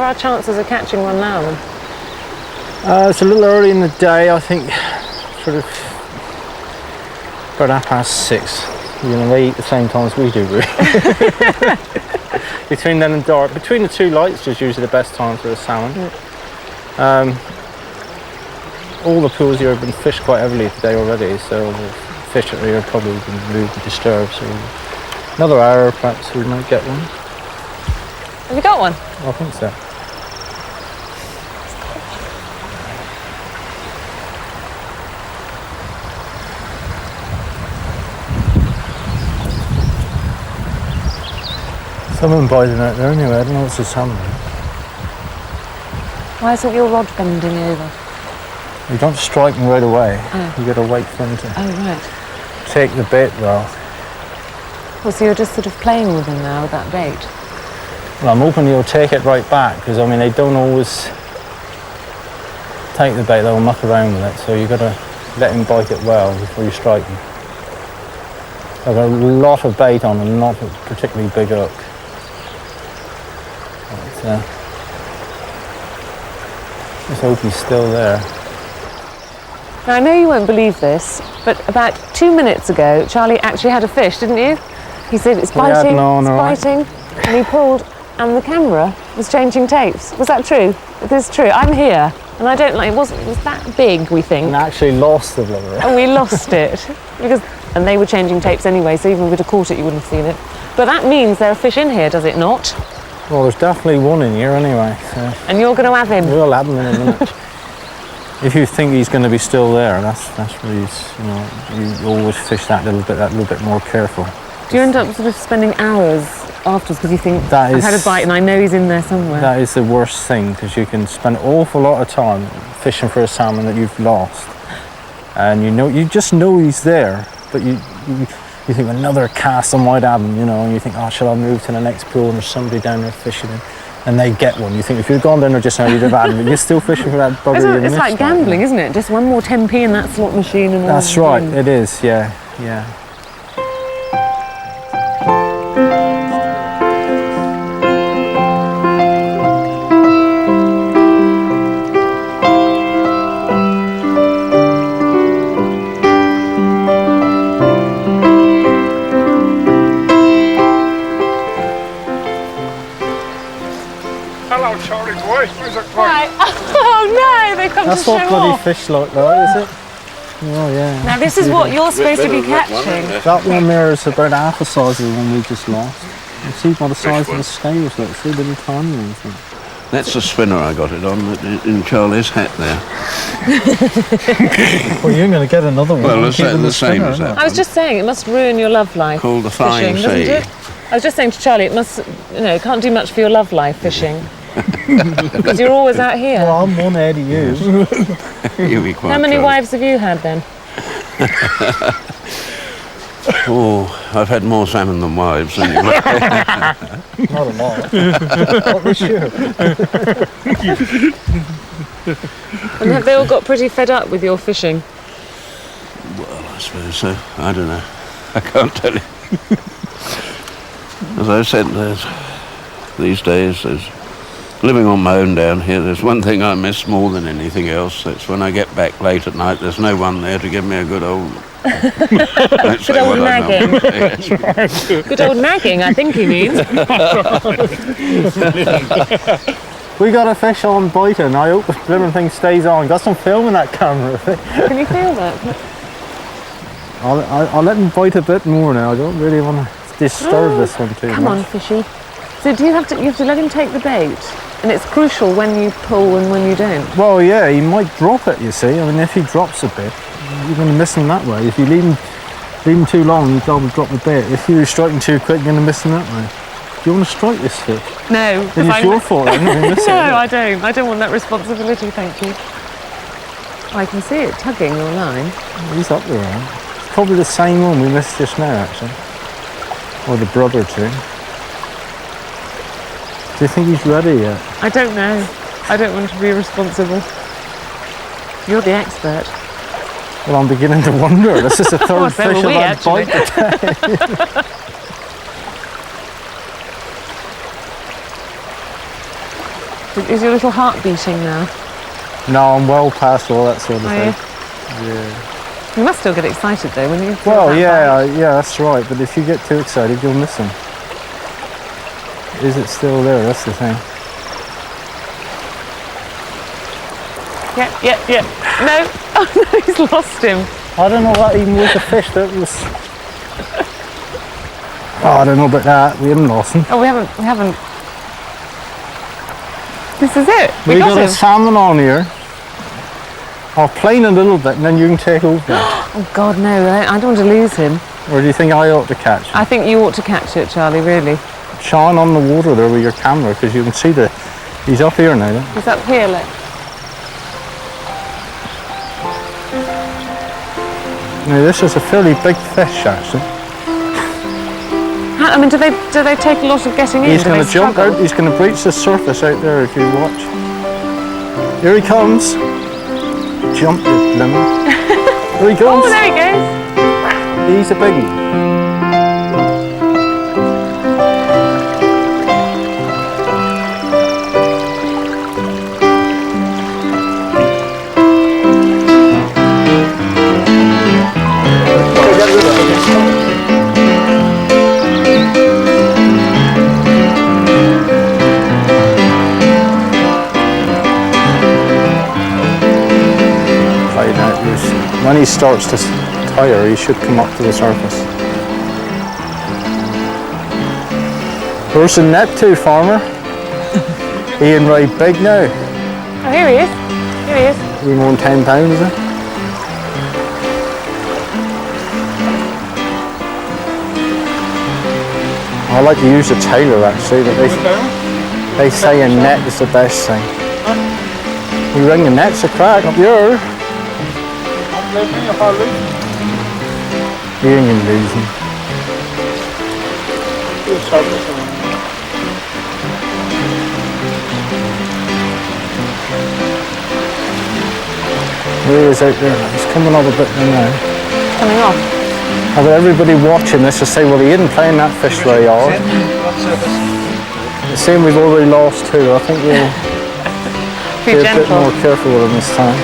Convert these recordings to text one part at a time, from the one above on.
are our chances of catching one now then? It's a little early in the day, I think, sort of about 6:30. They eat the same time as we do, really. Between then and dark. Between the two lights is usually the best time for a salmon. All the pools here have been fished quite heavily today already, so the fish that are probably been moved and disturbed. So another hour, perhaps we might get one. Have you got one? I think so. Someone biting out there anyway, I don't know what's the salmon. Why isn't your rod bending over? You don't strike them right away. You got to wait for them to take the bait well. Well, so you're just sort of playing with them now with that bait? Well, I'm hoping he'll take it right back, because I mean they don't always take the bait, they'll muck around with it, so you've got to let him bite it well before you strike him. I've got a lot of bait on and not a particularly big hook. But, let's hope he's still there. Now, I know you won't believe this, but about 2 minutes ago, Charlie actually had a fish, didn't you? He said it's biting, biting, and he pulled, and the camera was changing tapes. Was that true? It is true. I'm here, and I don't like. It was that big, we think. And actually lost the blubber. And we lost it and they were changing tapes anyway. So even if we'd have caught it, you wouldn't have seen it. But that means there are fish in here, does it not? Well, there's definitely one in here anyway. So. And you're going to have him. We'll have him in a minute. If you think he's going to be still there, that's where you always fish that little bit more careful. Do you end up sort of spending hours afterwards because you think I've had a bite and I know he's in there somewhere? That is the worst thing, because you can spend an awful lot of time fishing for a salmon that you've lost, and you just know he's there, but you think another cast I might have him, and you think, oh, shall I move to the next pool and there's somebody down there fishing him? And they get one. You think if you'd gone down there just now, you'd have had him, but you're still fishing for that bugger. It's like gambling, isn't it? Just one more 10p in that slot machine and that's right, it is, yeah. Hello, Charlie boy. How's it going? Right. Oh no, they've come That's to show what bloody off. fish like though, is it? Oh yeah. Now this is what you're supposed to be catching. That one there is about half the size of the one we just lost. You see by the size of the scales, look, see little tiny ones. That's the spinner I got it on in Charlie's hat there. Well, you're going to get another one. Well, the same as that. I was just saying, it must ruin your love life. Called the Flying fishing, Sea. doesn't it? I was just saying to Charlie, it must, can't do much for your love life fishing. Because you're always out here. Well, I'm one ahead of you. You'll be quite How many Charlie. wives have you had then? Oh, I've had more salmon than wives anyway. Not a lot. Not this year. And have they all got pretty fed up with your fishing? Well, I suppose so. I don't know. I can't tell you. As I said, these days, living on my own down here, there's one thing I miss more than anything else. That's when I get back late at night, there's no one there to give me a good old... Good old nagging. Good old nagging, I think he means. We got a fish on biting. I hope the blooming thing stays on. Got some film in that camera. Can you feel that? I'll let him bite a bit more now. I don't really want to disturb this one too much. Come on, fishy. So do you have to let him take the bait? And it's crucial when you pull and when you don't. Well, yeah, he might drop it, you see. I mean, if he drops a bit, you're going to miss him that way. If you leave him too long, he'll probably drop the bait. If you strike him too quick, you're going to miss him that way. Do you want to strike this fish? No. Then it's your fault, then. No, I don't. I don't want that responsibility, thank you. I can see it tugging your line. He's up there, right? It's probably the same one we missed just now, actually. Or the brother too. Do you think he's ready yet? I don't know. I don't want to be responsible. You're the expert. Well, I'm beginning to wonder. This is the third so fish are we, I've had bite today. Is your little heart beating now? No, I'm well past all that sort of Are thing. Yeah. You must still get excited though when you. Well, yeah, that's right. But if you get too excited, you'll miss them. Is it still there? That's the thing. Yeah. No. Oh no, he's lost him. I don't know that even was a fish. That was. Oh, I don't know about that. We haven't lost him. Oh, we haven't. This is it. We got him. a salmon on here. I'll plane a little bit and then you can take over. Oh God, no! I don't want to lose him. Or do you think I ought to catch him? I think you ought to catch it, Charlie. Really. Shine on the water there with your camera because you can see he's up here now. He's up here, look. Now this is a fairly big fish actually. I mean, do they take a lot of getting in? He's going to jump out. He's going to breach the surface out there if you watch. Here he comes. Jump, you blimmer. There he goes. Oh, there he goes. He's a big one. When he starts to tire, he should come up to the surface. Where's the net to, farmer? He ain't right big now. Oh, here he is. Here he is. He more than 10 pounds, is it? I like to use a tailor actually, but they say a net is the best thing. You ring the net's a crack up here. You ain't gonna lose him. There he is out there. He's coming up a bit now. Coming off. But everybody watching this will say, well, he isn't playing that fish very hard. The same, we've already lost two. I think we'll be a bit more careful with him this time.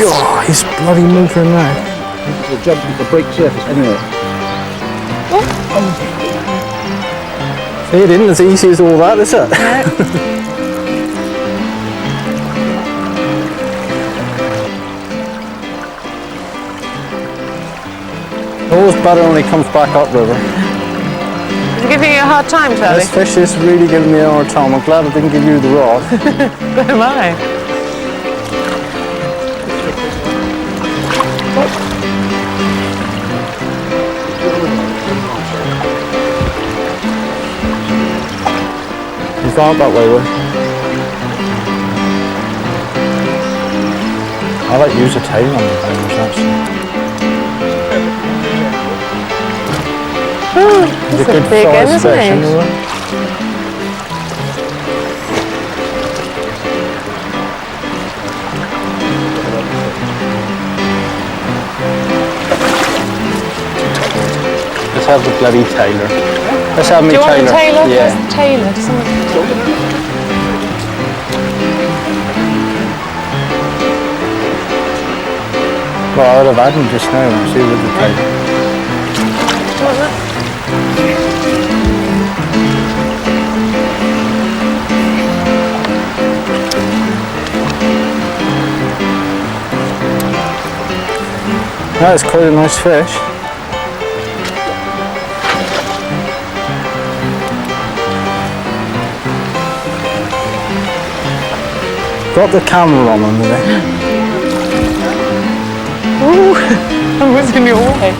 God, he's bloody moving now. He'll jump into the break surface anyway. See, it isn't as easy as all that, is it? Always better when he comes back upriver. Is he giving you a hard time, Charlie? This fish is really giving me a hard time. I'm glad I didn't give you the rod. So am I. He's gone that way, Will. I like to use a tail on the things actually. He's a good big one, size isn't fish, he? anyway. Let's have the bloody tailor. Let's have me tailor. Do you want the tailor? Yeah. Where's the tailor? Well, I would have had him just now, actually, with the tailor. Do you want that? That is quite a nice fish. Got the camera on him today. Ooh, I was in your way.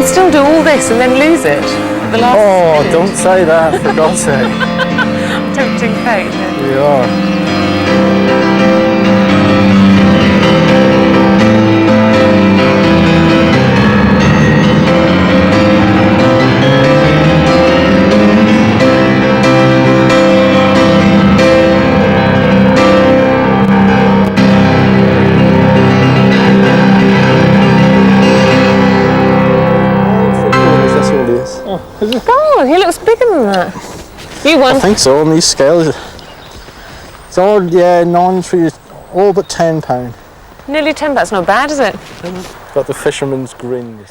could still do all this and then lose it at the last Oh, minute. don't say that, for God's sake. Tempting fate. Yeah. We are. God, he looks bigger than that. You won. I think so, on these scales. It's all, yeah, 9 for all but £10. Nearly 10, that's not bad, is it? Got the fisherman's grin.